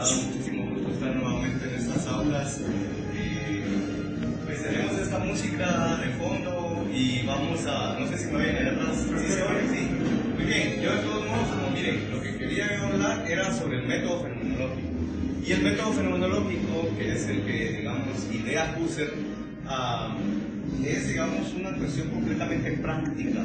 dado muchísimo gusto estar nuevamente en estas aulas. Pues tenemos esta música de fondo y vamos a, no sé si me oyen atrás, ¿sí se oye? Sí. Muy bien, yo de todos modos, como miren, lo que quería hablar era sobre el método fenomenológico. Y el método fenomenológico, que es el que, digamos, idea Husserl, es, digamos, una cuestión completamente práctica.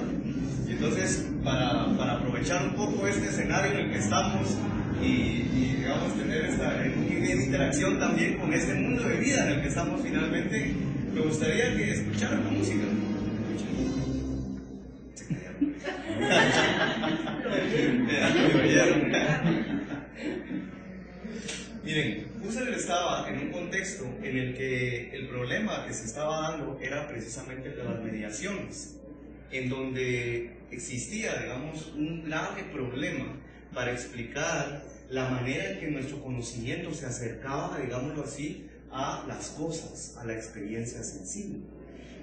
Y entonces, para aprovechar un poco este escenario en el que estamos y digamos, tener esta interacción también con este mundo de vida en el que estamos finalmente, me gustaría que escucharan la música. Se callaron. Miren, Husserl estaba en un contexto en el que el problema que se estaba dando era precisamente de las mediaciones, en donde existía, digamos, un grave problema para explicar la manera en que nuestro conocimiento se acercaba, digámoslo así, a las cosas, a la experiencia sensible.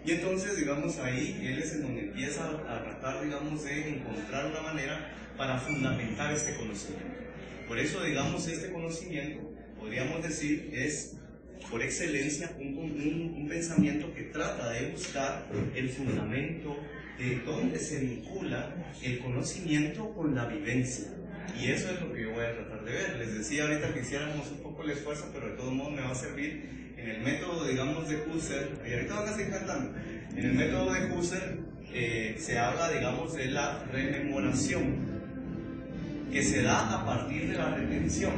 Y entonces, digamos, ahí él es en donde empieza a tratar, digamos, de encontrar una manera para fundamentar este conocimiento. Por eso, digamos, este conocimiento, podríamos decir, es por excelencia un pensamiento que trata de buscar el fundamento de dónde se vincula el conocimiento con la vivencia. Y eso es lo que yo voy a tratar de ver. Les decía ahorita que hiciéramos un poco el esfuerzo, pero de todos modos me va a servir en el método, digamos, de Husserl. Y ahorita van a seguir cantando. En el método de Husserl se habla, digamos, de la rememoración, que se da a partir de la retención.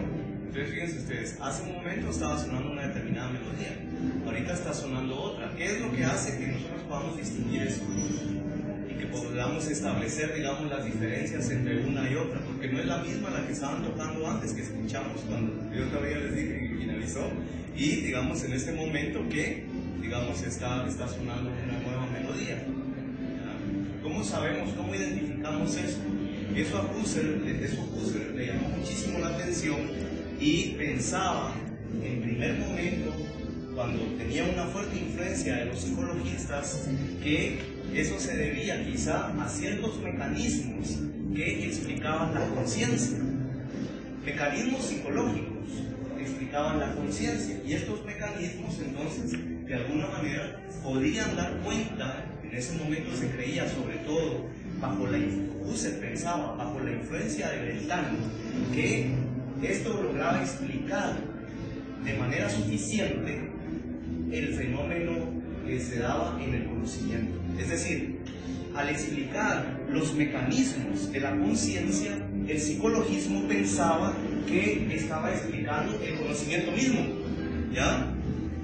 Entonces, fíjense ustedes, hace un momento estaba sonando una determinada melodía, ahorita está sonando otra. ¿Qué es lo que hace que nosotros podamos distinguir eso? Y que podamos establecer, digamos, las diferencias entre una y otra, porque no es la misma la que estaban tocando antes, que escuchamos cuando yo todavía les dije que finalizó, y digamos en este momento que, digamos, está sonando una nueva melodía. ¿Ya? ¿Cómo sabemos, cómo identificamos eso? Eso a Husserl le llamó muchísimo la atención y pensaba, en primer momento, cuando tenía una fuerte influencia de los psicologistas, que eso se debía quizá a ciertos mecanismos que explicaban la conciencia. Mecanismos psicológicos explicaban la conciencia, y estos mecanismos entonces, de alguna manera, podían dar cuenta. En ese momento se creía, sobre todo, Husserl pensaba, bajo la influencia de Brentano, que esto lograba explicar de manera suficiente el fenómeno que se daba en el conocimiento. Es decir, al explicar los mecanismos de la conciencia, el psicologismo pensaba que estaba explicando el conocimiento mismo, ¿ya?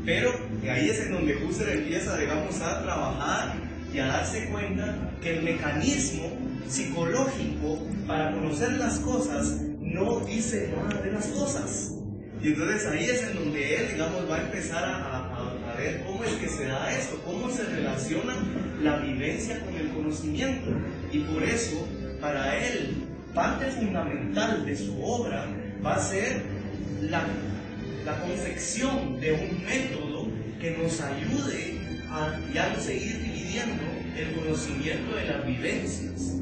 Pero ahí es en donde Husserl empieza, digamos, a trabajar y a darse cuenta que el mecanismo psicológico para conocer las cosas no dice nada de las cosas. Y entonces ahí es en donde él, digamos, va a empezar a ver cómo es que se da esto, cómo se relaciona la vivencia con el conocimiento. Y por eso, para él, parte fundamental de su obra va a ser la confección de un método que nos ayude a ya no seguir dividiendo el conocimiento de las vivencias.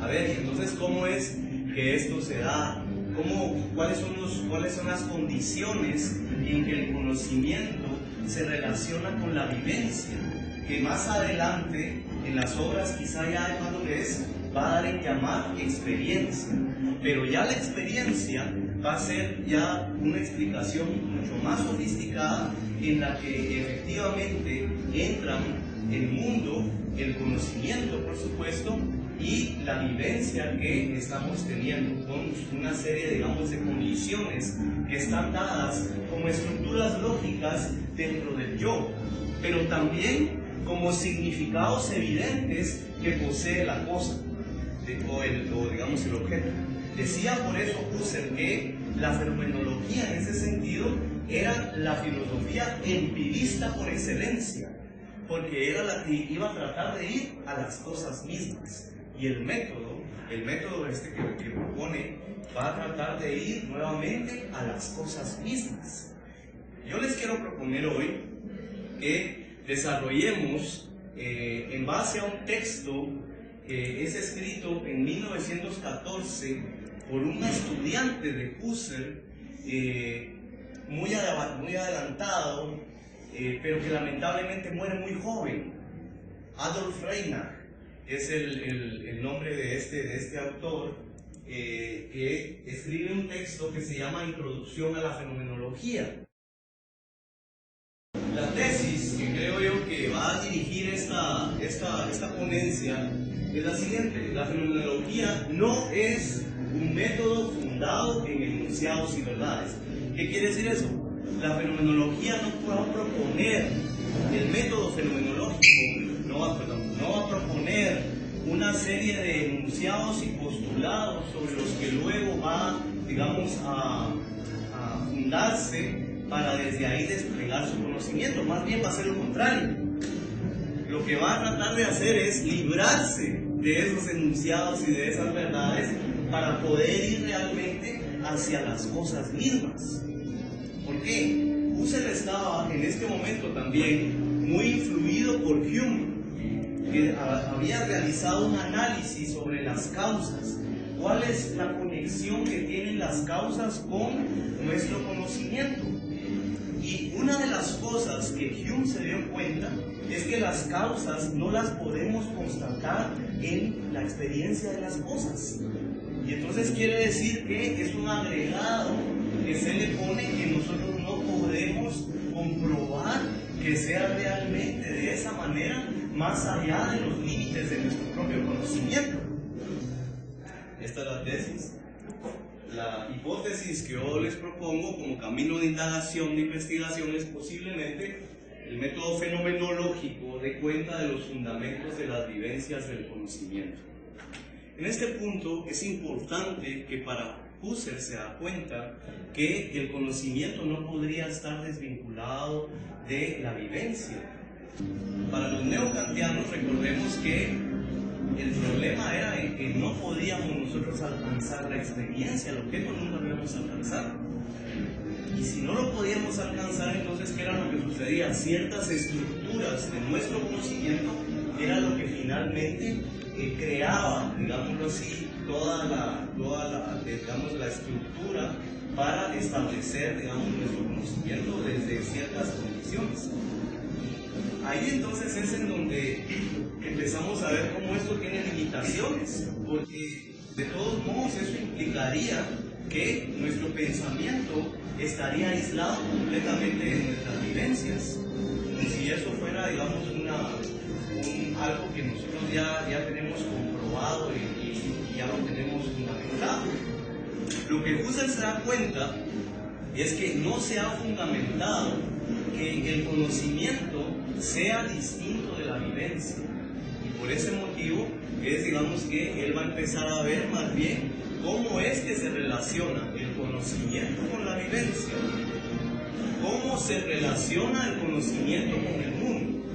A ver, y entonces, ¿cómo es que esto se da? ¿Cuáles son las condiciones en que el conocimiento se relaciona con la vivencia? Que más adelante, en las obras quizá ya de madurez, va a dar en llamar experiencia. Pero ya la experiencia va a ser ya una explicación mucho más sofisticada, en la que efectivamente entran el mundo, el conocimiento, por supuesto, y la vivencia que estamos teniendo, con una serie, digamos, de condiciones que están dadas como estructuras lógicas dentro del yo, pero también como significados evidentes que posee la cosa, o digamos el objeto. Decía por eso Husserl que la fenomenología en ese sentido era la filosofía empirista por excelencia, porque era la que iba a tratar de ir a las cosas mismas. Y el método que propone va a tratar de ir nuevamente a las cosas mismas. Yo les quiero proponer hoy que desarrollemos en base a un texto que es escrito en 1914 por un estudiante de Husserl muy adelantado, pero que lamentablemente muere muy joven. Adolf Reinach es el nombre de este autor, que escribe un texto que se llama Introducción a la Fenomenología. La tesis que creo yo que va a dirigir esta ponencia es la siguiente: la fenomenología no es un método fundado en enunciados y verdades. ¿Qué quiere decir eso? La fenomenología no va a proponer el método fenomenológico, no va a proponer una serie de enunciados y postulados sobre los que luego va, digamos, a fundarse para desde ahí desplegar su conocimiento. Más bien va a ser lo contrario. Lo que va a tratar de hacer es librarse de esos enunciados y de esas verdades para poder ir realmente hacia las cosas mismas. ¿Por qué? Husserl estaba en este momento también muy influido por Hume, que había realizado un análisis sobre las causas. ¿Cuál es la conexión que tienen las causas con nuestro conocimiento? Y una de las cosas que Hume se dio cuenta es que las causas no las podemos constatar en la experiencia de las cosas. Y entonces quiere decir que es un agregado que se le pone que nosotros no podemos comprobar que sea realmente de esa manera, más allá de los límites de nuestro propio conocimiento. Esta es la tesis. La hipótesis que yo les propongo como camino de indagación, de investigación, es posiblemente el método fenomenológico de cuenta de los fundamentos de las vivencias del conocimiento. En este punto es importante que para Husserl se da cuenta que el conocimiento no podría estar desvinculado de la vivencia. Para los neokantianos, recordemos que el problema era en que no podíamos nosotros alcanzar la experiencia, el objeto nunca lo íbamos a alcanzar. Y si no lo podíamos alcanzar, entonces ¿qué era lo que sucedía? Ciertas estructuras de nuestro conocimiento era lo que finalmente creaba, digámoslo así, toda la estructura para establecer, digamos, nuestro conocimiento desde ciertas condiciones. Ahí entonces es en donde empezamos a ver cómo esto tiene limitaciones, porque de todos modos eso implicaría que nuestro pensamiento estaría aislado completamente de nuestras vivencias. Y si eso fuera, digamos, algo que nosotros ya tenemos comprobado y ya lo tenemos fundamentado. Lo que Husserl se da cuenta es que no se ha fundamentado que el conocimiento sea distinto de la vivencia. Y por ese motivo es, digamos, que él va a empezar a ver más bien cómo es que se relaciona el conocimiento con la vivencia, cómo se relaciona el conocimiento con el mundo.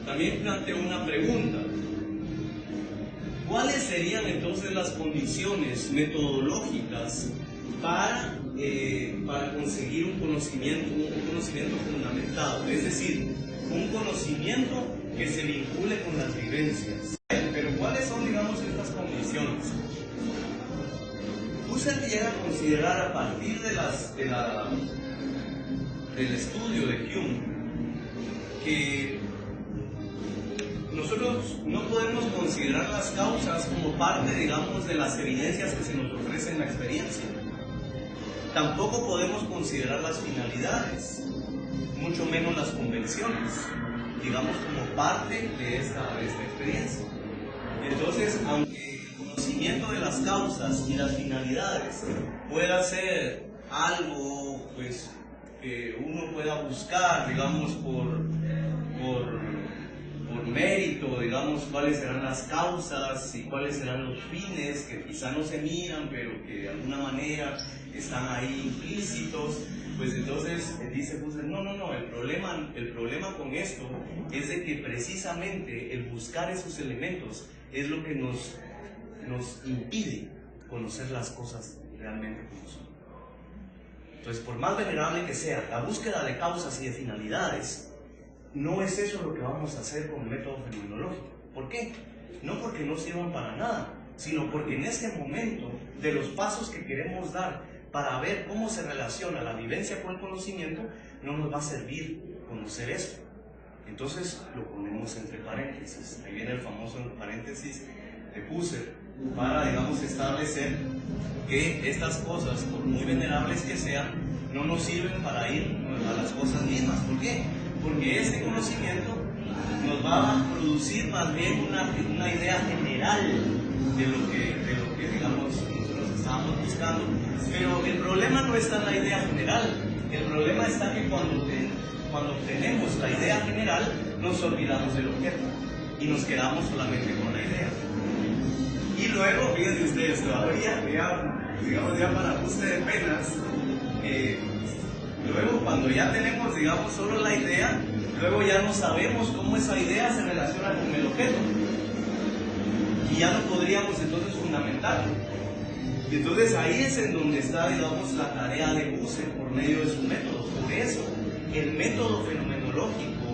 También planteo una pregunta: ¿cuáles serían entonces las condiciones metodológicas para conseguir un conocimiento fundamentado? Es decir, un conocimiento que se vincule con las vivencias. Pero ¿cuáles son, digamos, estas condiciones? Husserl llega a considerar, a partir del estudio de Hume, que nosotros no podemos considerar las causas como parte, digamos, de las evidencias que se nos ofrecen en la experiencia. Tampoco podemos considerar las finalidades, mucho menos las convenciones, digamos, como parte de esta experiencia. Entonces, aunque el conocimiento de las causas y las finalidades pueda ser algo, pues, que uno pueda buscar, digamos, por mérito, digamos, cuáles serán las causas y cuáles serán los fines, que quizá no se miran, pero que de alguna manera están ahí implícitos, pues entonces dice Husserl, no, el problema con esto es de que precisamente el buscar esos elementos es lo que nos impide conocer las cosas realmente como son. Entonces, por más venerable que sea la búsqueda de causas y de finalidades, no es eso lo que vamos a hacer con el método fenomenológico. ¿Por qué? No porque no sirvan para nada, sino porque en este momento de los pasos que queremos dar para ver cómo se relaciona la vivencia con el conocimiento, no nos va a servir conocer esto. Entonces lo ponemos entre paréntesis. Ahí viene el famoso paréntesis de Husserl para, digamos, establecer que estas cosas, por muy venerables que sean, no nos sirven para ir a las cosas mismas. ¿Por qué? Porque este conocimiento nos va a producir más bien una idea general de lo que digamos, nosotros estábamos buscando. Pero el problema no está en la idea general. El problema está que cuando obtenemos la idea general, nos olvidamos del objeto y nos quedamos solamente con la idea. Y luego, fíjense ustedes, todavía, digamos, ya para ajuste de penas, luego cuando ya tenemos, digamos, solo la idea, luego ya no sabemos cómo esa idea se relaciona con el objeto. Y ya no podríamos entonces fundamentarlo. Y entonces ahí es en donde está, digamos, la tarea de Husserl por medio de sus métodos. Por eso, el método fenomenológico,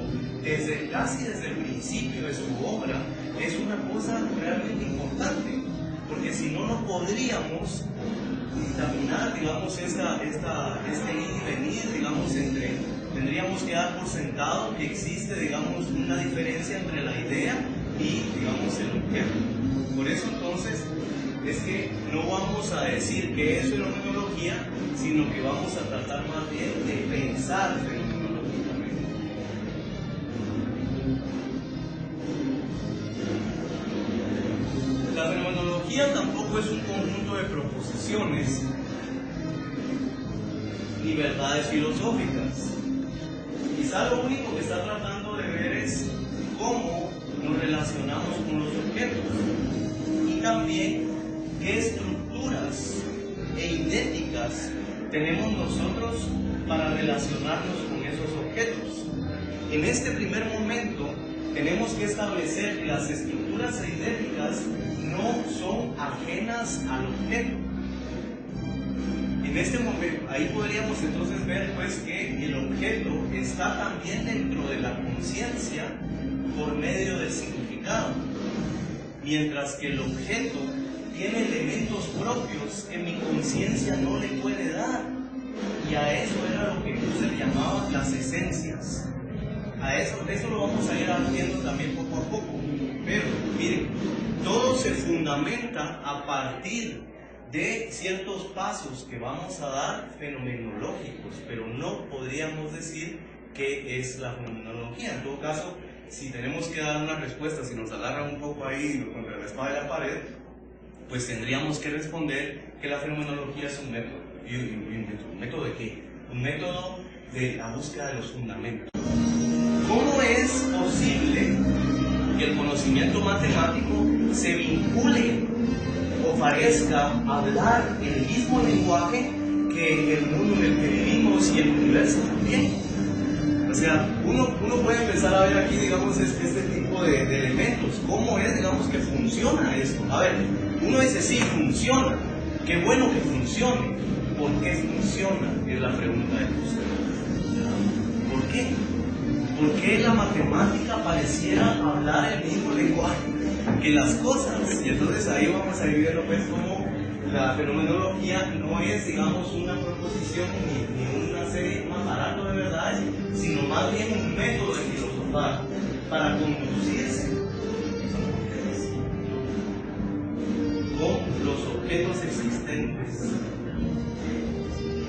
casi desde el principio de su obra, es una cosa realmente importante. Porque si no, no podríamos dictaminar, digamos, este ir y venir, digamos, tendríamos que dar por sentado que existe, digamos, una diferencia entre la idea y, digamos, el objeto. Por eso entonces es que no vamos a decir que es fenomenología, sino que vamos a tratar más bien de pensar fenomenológicamente. La fenomenología tampoco es un conjunto de proposiciones ni verdades filosóficas. Quizá lo único que está tratando de ver es cómo nos relacionamos con los objetos y también qué estructuras e idéticas tenemos nosotros para relacionarnos con esos objetos. En este primer momento tenemos que establecer que las estructuras e idéticas no son ajenas al objeto. En este momento, ahí podríamos entonces ver pues que el objeto está también dentro de la conciencia por medio del significado, mientras que el objeto tiene elementos propios que mi conciencia no le puede dar, y a eso era lo que Husserl llamaba las esencias. A eso lo vamos a ir viendo también poco a poco, pero miren, todo se fundamenta a partir de ciertos pasos que vamos a dar fenomenológicos, pero no podríamos decir qué es la fenomenología. En todo caso, si tenemos que dar una respuesta, si nos agarran un poco ahí contra la espada de la pared, pues tendríamos que responder que la fenomenología es un método. ¿Y un método de qué? Un método de la búsqueda de los fundamentos. ¿Cómo es posible que el conocimiento matemático se vincule o parezca hablar el mismo lenguaje que el mundo en el que vivimos y el universo también? O sea, uno puede empezar a ver aquí, digamos, este tipo de elementos. ¿Cómo es, digamos, que funciona esto? A ver, uno dice, sí, funciona. Qué bueno que funcione. ¿Por qué funciona? Es la pregunta de Husserl. ¿Por qué? ¿Por qué la matemática pareciera hablar el mismo lenguaje que las cosas? Y entonces ahí vamos a ir viendo pues cómo la fenomenología no es, digamos, una proposición ni una serie, un aparato de verdades, sino más bien un método de filosofar para conducirse con los objetos existentes,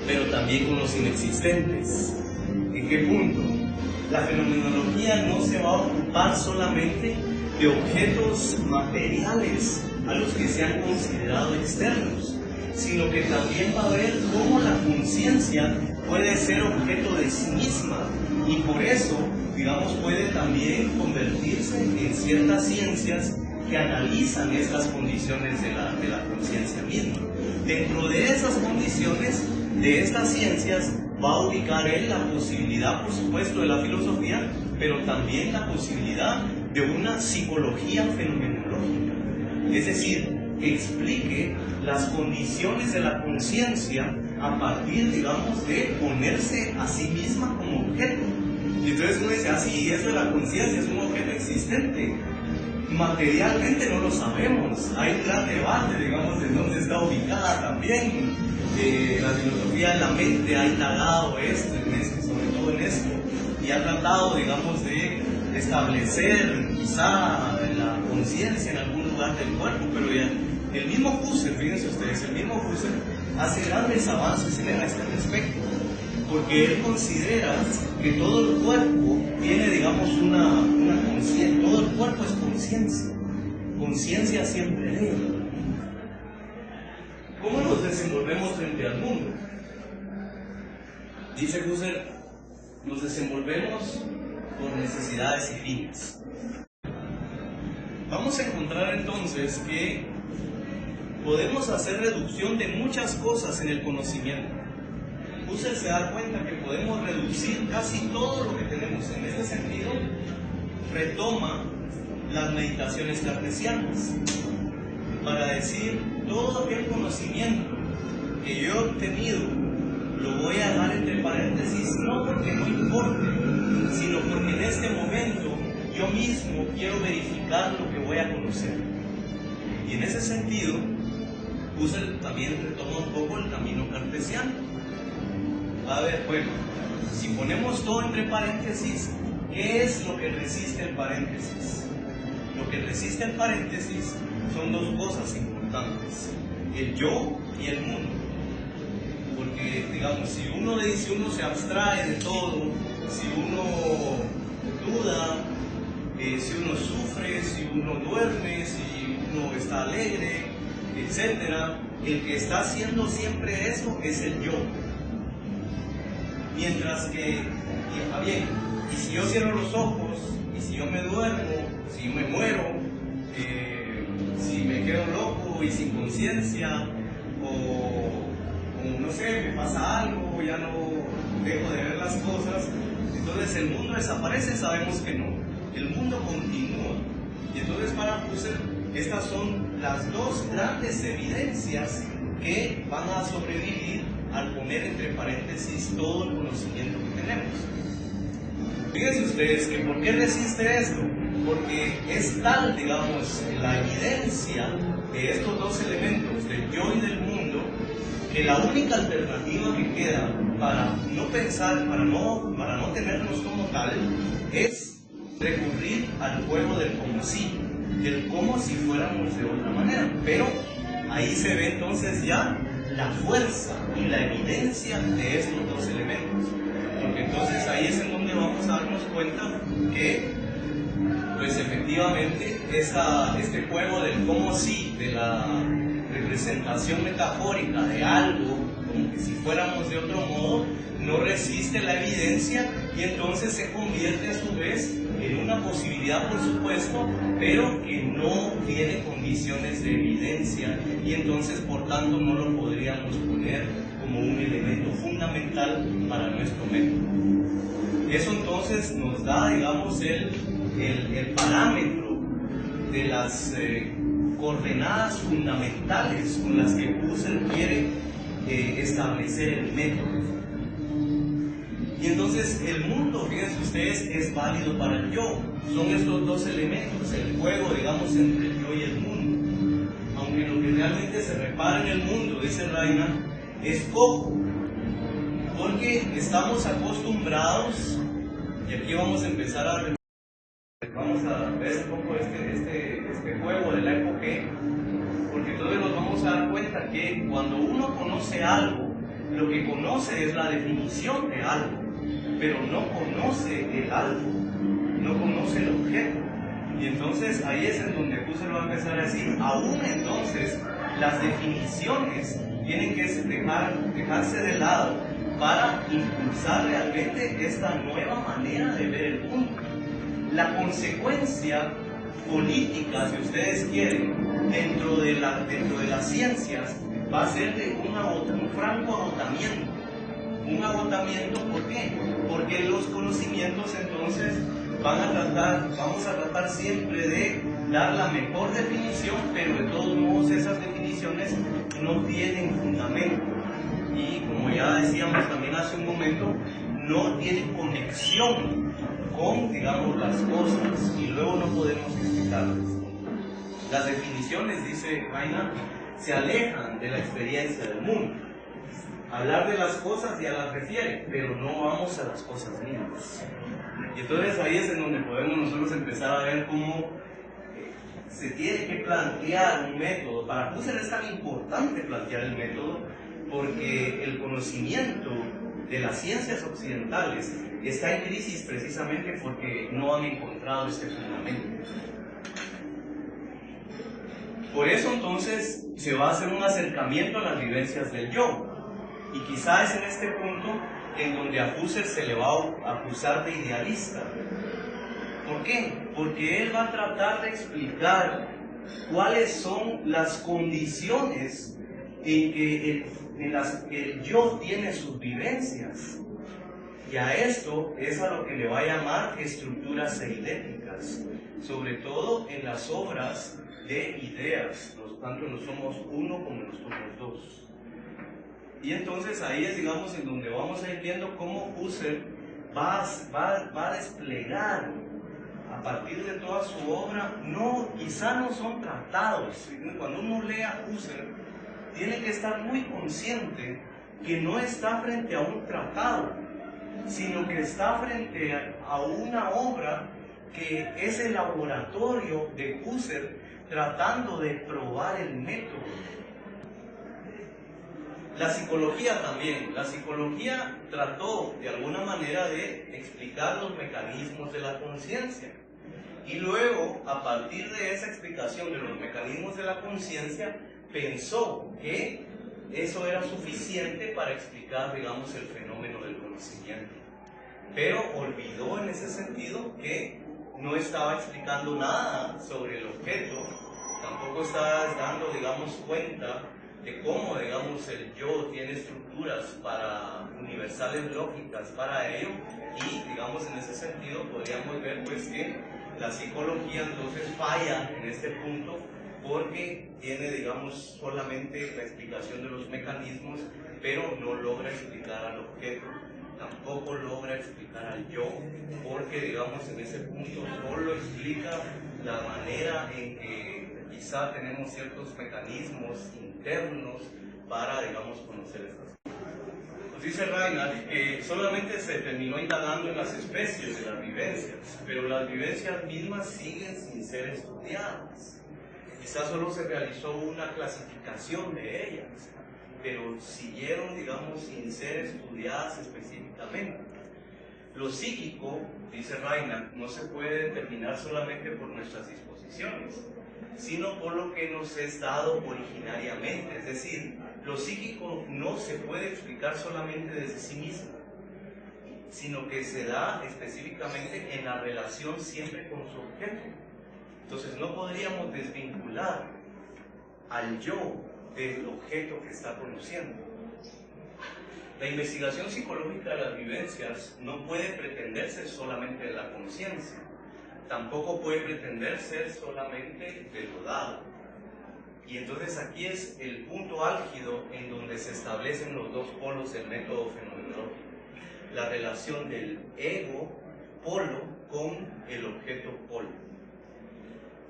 pero también con los inexistentes. ¿En qué punto? La fenomenología no se va a ocupar solamente de objetos materiales a los que se han considerado externos, sino que también va a ver cómo la conciencia puede ser objeto de sí misma y por eso, digamos, puede también convertirse en ciertas ciencias que analizan estas condiciones de la conciencia misma. Dentro de esas condiciones, de estas ciencias, va a ubicar él la posibilidad, por supuesto, de la filosofía, pero también la posibilidad de una psicología fenomenológica. Es decir, que explique las condiciones de la conciencia a partir, digamos, de ponerse a sí misma como objeto. Y entonces uno dice, ah, sí, eso de la conciencia es un objeto existente. Materialmente no lo sabemos. Hay un gran debate, digamos, de dónde está ubicada también. La filosofía de la mente ha indagado esto, sobre todo en esto, y ha tratado, digamos, de establecer quizá la conciencia en algún lugar del cuerpo, pero ya el mismo Husserl, fíjense ustedes, el mismo Husserl hace grandes avances en este respecto, porque él considera que todo el cuerpo tiene, digamos, una conciencia, todo el cuerpo es conciencia siempre de él. ¿Cómo nos desenvolvemos frente al mundo? Dice Husserl, nos desenvolvemos por necesidades y fines. Vamos a encontrar entonces que podemos hacer reducción de muchas cosas en el conocimiento. Husserl se da cuenta que podemos reducir casi todo lo que tenemos. En ese sentido, retoma las meditaciones cartesianas para decir, todo aquel conocimiento que yo he obtenido lo voy a dar entre paréntesis, no porque no importe, sino porque en este momento yo mismo quiero verificar lo que voy a conocer. Y en ese sentido, Husserl también retoma un poco el camino cartesiano. A ver, bueno, si ponemos todo entre paréntesis, ¿qué es lo que resiste el paréntesis? Lo que resiste el paréntesis son dos cosas importantes, el yo y el mundo. Porque, digamos, si uno se abstrae de todo, si uno duda, si uno sufre, si uno duerme, si uno está alegre, etc., el que está haciendo siempre eso es el yo. Mientras que, bien, y si yo cierro los ojos, y si yo me duermo, si yo me muero, si me quedo loco y sin conciencia, o no sé, me pasa algo, ya no dejo de ver las cosas, entonces el mundo desaparece. Sabemos que no, el mundo continúa. Y entonces para Husserl, estas son las dos grandes evidencias que van a sobrevivir al poner entre paréntesis todo el conocimiento que tenemos. Fíjense ustedes que ¿por qué resiste esto? Porque es tal, digamos, la evidencia de estos dos elementos, del yo y del mundo, que la única alternativa que queda para no pensar, para no tenernos como tal, es recurrir al juego del como si, del como si fuéramos de otra manera. Pero ahí se ve entonces ya la fuerza y la evidencia de estos dos elementos, porque entonces ahí es en donde vamos a darnos cuenta que, pues efectivamente, este juego del cómo sí, de la representación metafórica de algo, como que si fuéramos de otro modo, no resiste la evidencia y entonces se convierte a su vez en una posibilidad, por supuesto, pero que no tiene condiciones de evidencia y entonces por tanto no lo podríamos poner como un elemento fundamental para nuestro método. Eso entonces nos da, digamos, el parámetro de las coordenadas fundamentales con las que Husserl quiere establecer el método. Y entonces el mundo, fíjense ustedes, es válido para el yo. Son estos dos elementos, el juego, digamos, entre el yo y el mundo. Aunque lo que realmente se repara en el mundo, dice Reina, es poco. Porque estamos acostumbrados, y aquí vamos a empezar a ver un poco este juego de la época, porque entonces nos vamos a dar cuenta que cuando uno conoce algo, lo que conoce es la definición de algo, pero no conoce el algo, no conoce el objeto. Y entonces ahí es en donde Husserl va a empezar a decir, aún entonces las definiciones tienen que dejarse de lado para impulsar realmente esta nueva manera de ver el mundo. La consecuencia política, si ustedes quieren, dentro de las ciencias, va a ser de un franco agotamiento. Un agotamiento, ¿por qué? Porque los conocimientos entonces vamos a tratar siempre de dar la mejor definición, pero de todos modos esas definiciones no tienen fundamento. Y como ya decíamos también hace un momento, no tienen conexión con, digamos, las cosas, y luego no podemos explicarlas. Las definiciones, dice Reina, se alejan de la experiencia del mundo. Hablar de las cosas ya las refiere, pero no vamos a las cosas mismas. Y entonces ahí es en donde podemos nosotros empezar a ver cómo se tiene que plantear un método. Para Husserl es tan importante plantear el método porque el conocimiento de las ciencias occidentales está en crisis precisamente porque no han encontrado este fundamento. Por eso entonces se va a hacer un acercamiento a las vivencias del yo. Y quizá es en este punto en donde a Husserl se le va a acusar de idealista. ¿Por qué? Porque él va a tratar de explicar cuáles son las condiciones en las que el yo tiene sus vivencias. Y a esto es a lo que le va a llamar estructuras eiléticas, sobre todo en las obras de ideas, tanto en los Somos Uno como en los Somos Dos. Y entonces ahí es, digamos, en donde vamos a ir viendo cómo Husserl va a desplegar a partir de toda su obra, quizá no son tratados. Cuando uno lea Husserl, tiene que estar muy consciente que no está frente a un tratado, sino que está frente a una obra que es el laboratorio de Husserl tratando de probar el método. La psicología también. La psicología trató de alguna manera de explicar los mecanismos de la conciencia. Y luego, a partir de esa explicación de los mecanismos de la conciencia, pensó que eso era suficiente para explicar, digamos, el fenómeno del conocimiento. Pero olvidó en ese sentido que no estaba explicando nada sobre el objeto, tampoco estaba dando, digamos, cuenta de cómo, digamos, el yo tiene estructuras universales lógicas para ello, y, digamos, en ese sentido podríamos ver, pues, que la psicología entonces falla en este punto porque tiene, digamos, solamente la explicación de los mecanismos, pero no logra explicar al objeto, tampoco logra explicar al yo, porque, digamos, en ese punto solo explica la manera en que quizá tenemos ciertos mecanismos internos para, digamos, conocer estas cosas. Nos dice Reinhardt que solamente se terminó indagando en las especies de las vivencias, pero las vivencias mismas siguen sin ser estudiadas. Quizá solo se realizó una clasificación de ellas, pero siguieron, digamos, sin ser estudiadas específicamente. Lo psíquico, dice Reinhardt, no se puede determinar solamente por nuestras disposiciones, sino por lo que nos es dado originariamente. Es decir, lo psíquico no se puede explicar solamente desde sí mismo, sino que se da específicamente en la relación siempre con su objeto. Entonces no podríamos desvincular al yo del objeto que está conociendo. La investigación psicológica de las vivencias no puede pretender ser solamente de la conciencia, tampoco puede pretender ser solamente de lo dado. Y entonces aquí es el punto álgido en donde se establecen los dos polos del método fenomenológico: la relación del ego polo con el objeto polo.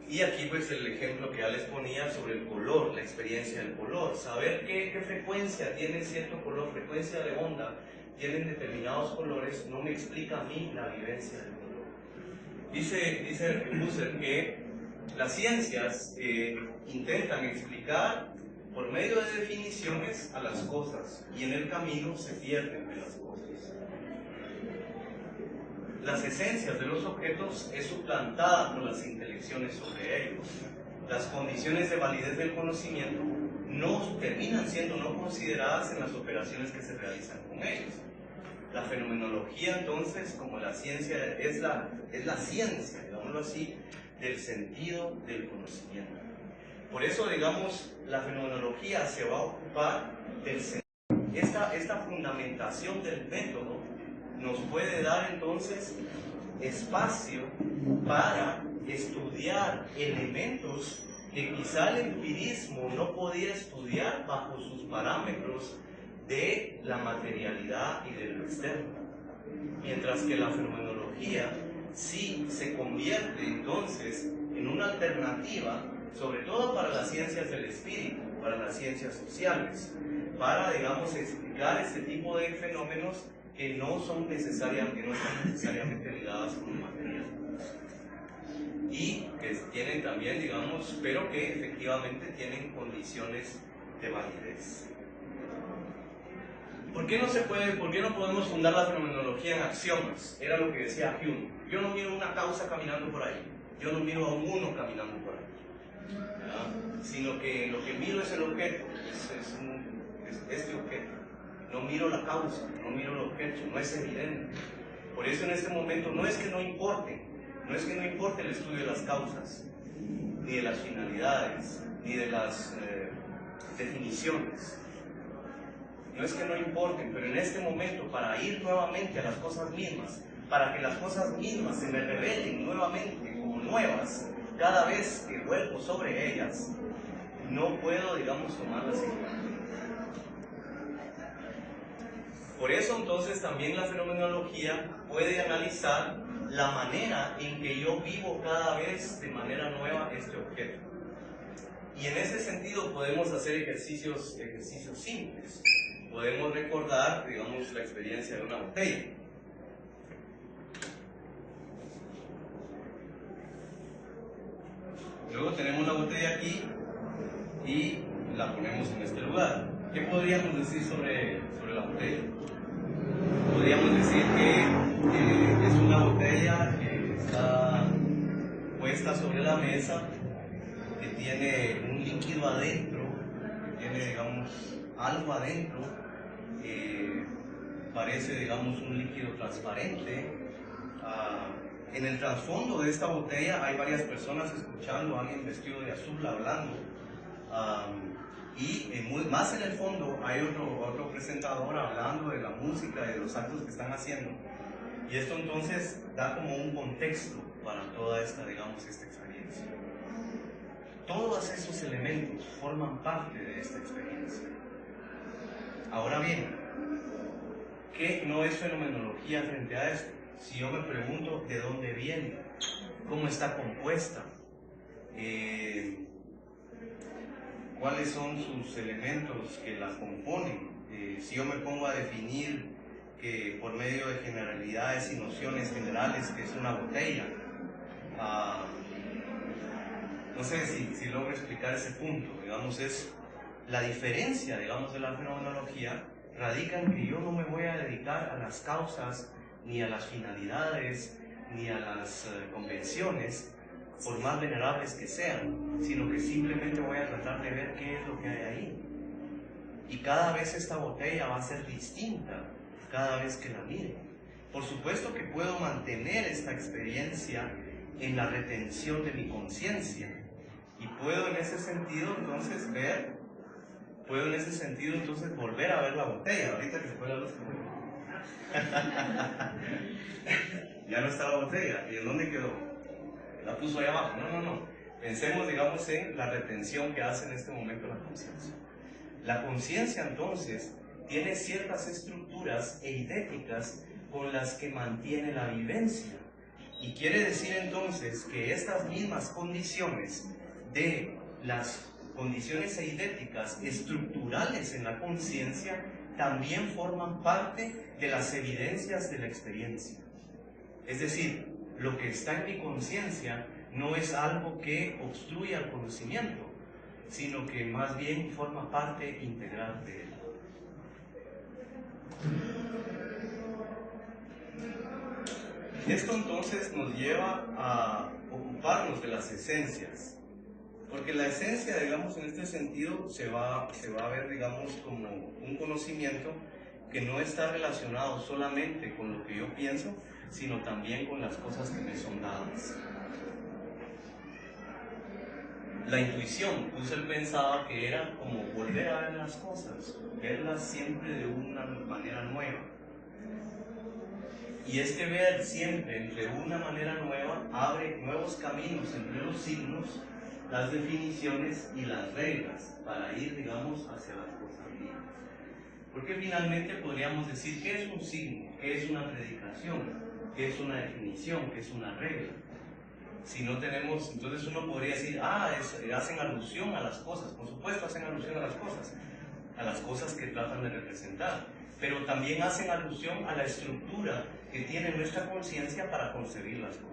Y aquí pues el ejemplo que ya les ponía sobre el color, la experiencia del color, saber qué frecuencia tiene cierto color, frecuencia de onda, tienen determinados colores, no me explica a mí la vivencia del color. Dice Husserl que las ciencias intentan explicar por medio de definiciones a las cosas, y en el camino se pierden de las cosas. Las esencias de los objetos es suplantada por las intelecciones sobre ellos. Las condiciones de validez del conocimiento no terminan siendo no consideradas en las operaciones que se realizan con ellos. La fenomenología, entonces, como la ciencia, es la ciencia, digámoslo así, del sentido del conocimiento. Por eso, digamos, la fenomenología se va a ocupar del sentido. Esta fundamentación del método nos puede dar entonces espacio para estudiar elementos que quizá el empirismo no podía estudiar bajo sus parámetros de la materialidad y de lo externo, mientras que la fenomenología sí se convierte entonces en una alternativa sobre todo para las ciencias del espíritu, para las ciencias sociales, para, digamos, explicar este tipo de fenómenos que no están necesariamente ligadas con lo material. Y que tienen también, digamos, pero que efectivamente tienen condiciones de validez. ¿Por qué no podemos fundar la fenomenología en axiomas? Era lo que decía Hume. Yo no miro una causa caminando por ahí, yo no miro a un uno caminando por ahí, ¿verdad? Sino que lo que miro es el objeto, es este objeto. No miro la causa, no miro el objeto, no es evidente. Por eso en este momento no es que no importe el estudio de las causas, ni de las finalidades, ni de las definiciones. No es que no importen, pero en este momento, para ir nuevamente a las cosas mismas, para que las cosas mismas se me revelen nuevamente como nuevas, cada vez que vuelvo sobre ellas, no puedo, digamos, tomarlas igual. Por eso entonces también la fenomenología puede analizar la manera en que yo vivo cada vez de manera nueva este objeto. Y en ese sentido podemos hacer ejercicios simples. Podemos recordar, digamos, la experiencia de una botella. Luego tenemos la botella aquí y la ponemos en este lugar. ¿Qué podríamos decir sobre la botella? Podríamos decir que es una botella que está puesta sobre la mesa, que tiene un líquido adentro, que tiene, digamos, algo adentro. Parece, digamos, un líquido transparente. En el trasfondo de esta botella hay varias personas escuchando, alguien vestido de azul hablando, y más en el fondo hay otro presentador hablando de la música, de los actos que están haciendo, y esto entonces da como un contexto para toda esta, digamos, esta experiencia. Todos esos elementos forman parte de esta experiencia. Ahora bien, ¿qué no es fenomenología frente a esto? Si yo me pregunto de dónde viene, cómo está compuesta, cuáles son sus elementos que la componen, si yo me pongo a definir que por medio de generalidades y nociones generales que es una botella, no sé si logro explicar ese punto. Digamos, es la diferencia, digamos, de la fenomenología radica en que yo no me voy a dedicar a las causas, ni a las finalidades, ni a las convenciones, por más venerables que sean, sino que simplemente voy a tratar de ver qué es lo que hay ahí. Y cada vez esta botella va a ser distinta, cada vez que la mire. Por supuesto que puedo mantener esta experiencia en la retención de mi conciencia, y puedo en ese sentido entonces volver a ver la botella. Ahorita que se fue la luz, ya no está la botella. ¿Y en dónde quedó? La puso ahí abajo. No. Pensemos, digamos, en la retención que hace en este momento la conciencia. La conciencia entonces tiene ciertas estructuras eidéticas con las que mantiene la vivencia. Y quiere decir entonces que estas mismas condiciones de las condiciones eidéticas estructurales en la conciencia también forman parte de las evidencias de la experiencia. Es decir, lo que está en mi conciencia no es algo que obstruya el conocimiento, sino que más bien forma parte integral de él. Esto entonces nos lleva a ocuparnos de las esencias, porque la esencia, digamos, en este sentido se va a ver, digamos, como un conocimiento que no está relacionado solamente con lo que yo pienso, sino también con las cosas que me son dadas. La intuición, Husserl pensaba que era como volver a ver las cosas, verlas siempre de una manera nueva. Y este ver siempre de una manera nueva abre nuevos caminos entre los signos, las definiciones y las reglas para ir, digamos, hacia las cosas mismas. Porque finalmente podríamos decir qué es un signo, qué es una predicación, qué es una definición, qué es una regla. Si no tenemos, entonces uno podría decir, hacen alusión a las cosas. Por supuesto hacen alusión a las cosas que tratan de representar, pero también hacen alusión a la estructura que tiene nuestra conciencia para concebir las cosas.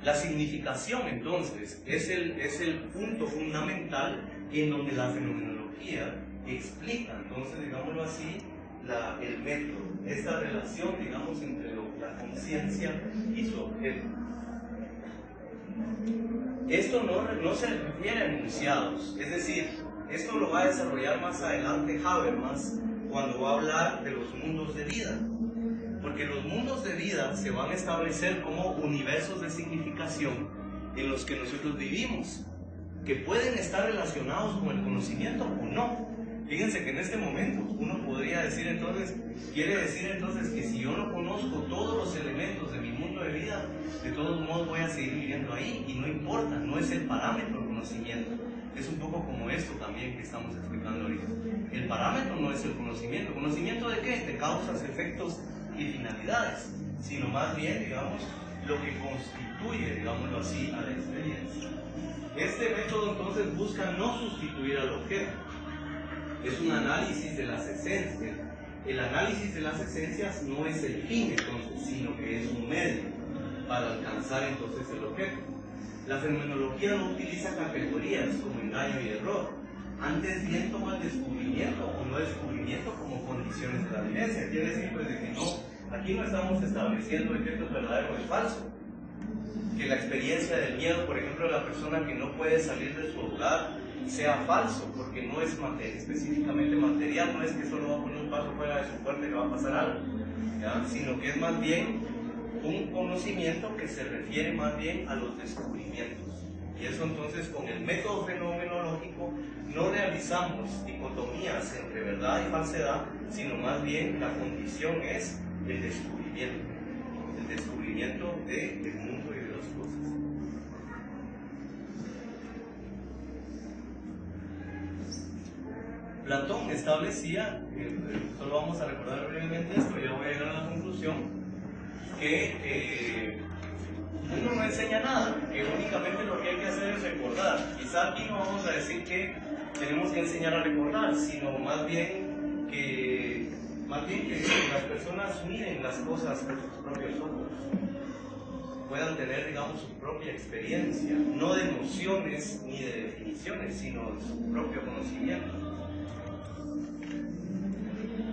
La significación, entonces, es el punto fundamental en donde la fenomenología explica, entonces, digámoslo así, el método, esta relación, digamos, entre la conciencia y su objeto. Esto no se refiere a enunciados, es decir, esto lo va a desarrollar más adelante Habermas cuando va a hablar de los mundos de vida. Porque los mundos de vida se van a establecer como universos de significación en los que nosotros vivimos, que pueden estar relacionados con el conocimiento o no. Fíjense que en este momento uno podría decir entonces, quiere decir entonces que si yo no conozco todos los elementos de mi mundo de vida, de todos modos voy a seguir viviendo ahí y no importa, no es el parámetro el conocimiento. Es un poco como esto también que estamos explicando ahorita. El parámetro no es el conocimiento. ¿Conocimiento de qué? De causas, efectos y finalidades, sino más bien, digamos, lo que constituye, digámoslo así, a la experiencia. Este método entonces busca no sustituir al objeto, es un análisis de las esencias. El análisis de las esencias no es el fin entonces, sino que es un medio para alcanzar entonces el objeto. La fenomenología no utiliza categorías como engaño y error, antes bien toma el descubrimiento o no descubrimiento como condiciones de la vivencia. Quiere decir pues de que no, aquí no estamos estableciendo que esto es verdadero o es falso. Que la experiencia del miedo, por ejemplo, de la persona que no puede salir de su hogar, sea falso, porque no es específicamente material, no es que solo va a poner un paso fuera de su puerta y le va a pasar algo, ¿ya? Sino que es más bien un conocimiento que se refiere más bien a los descubrimientos. Y eso entonces con el método fenomenológico no realizamos dicotomías entre verdad y falsedad, sino más bien la condición es el descubrimiento del mundo y de las cosas. Platón establecía, solo vamos a recordar brevemente esto, ya voy a llegar a la conclusión, que uno no enseña nada, que únicamente lo que hay que hacer es recordar. Quizá aquí no vamos a decir que tenemos que enseñar a recordar, sino más bien que las personas miren las cosas con sus propios ojos, puedan tener, digamos, su propia experiencia, no de nociones ni de definiciones, sino de su propio conocimiento.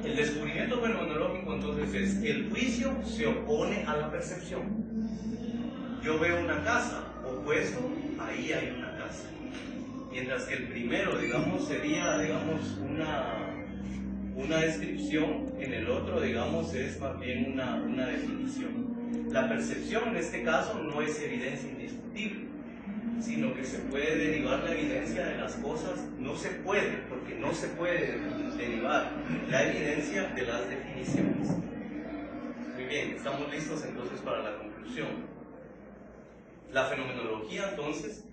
El descubrimiento fenomenológico entonces es: el juicio se opone a la percepción. Yo veo una casa, opuesto, ahí hay una casa. Mientras que el primero, digamos, sería, digamos, una descripción, en el otro, digamos, es más bien una definición. La percepción en este caso no es evidencia indiscutible, sino que se puede derivar la evidencia de las cosas, no se puede, porque no se puede derivar la evidencia de las definiciones. Muy bien, estamos listos entonces para la conclusión. La fenomenología entonces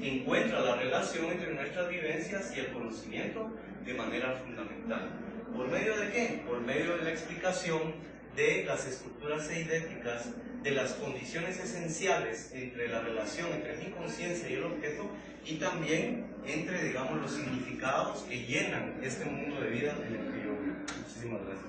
encuentra la relación entre nuestras vivencias y el conocimiento de manera fundamental. ¿Por medio de qué? Por medio de la explicación de las estructuras eidéticas, de las condiciones esenciales entre la relación entre mi conciencia y el objeto, y también entre, digamos, los significados que llenan este mundo de vida en el que yo vivo. Muchísimas gracias.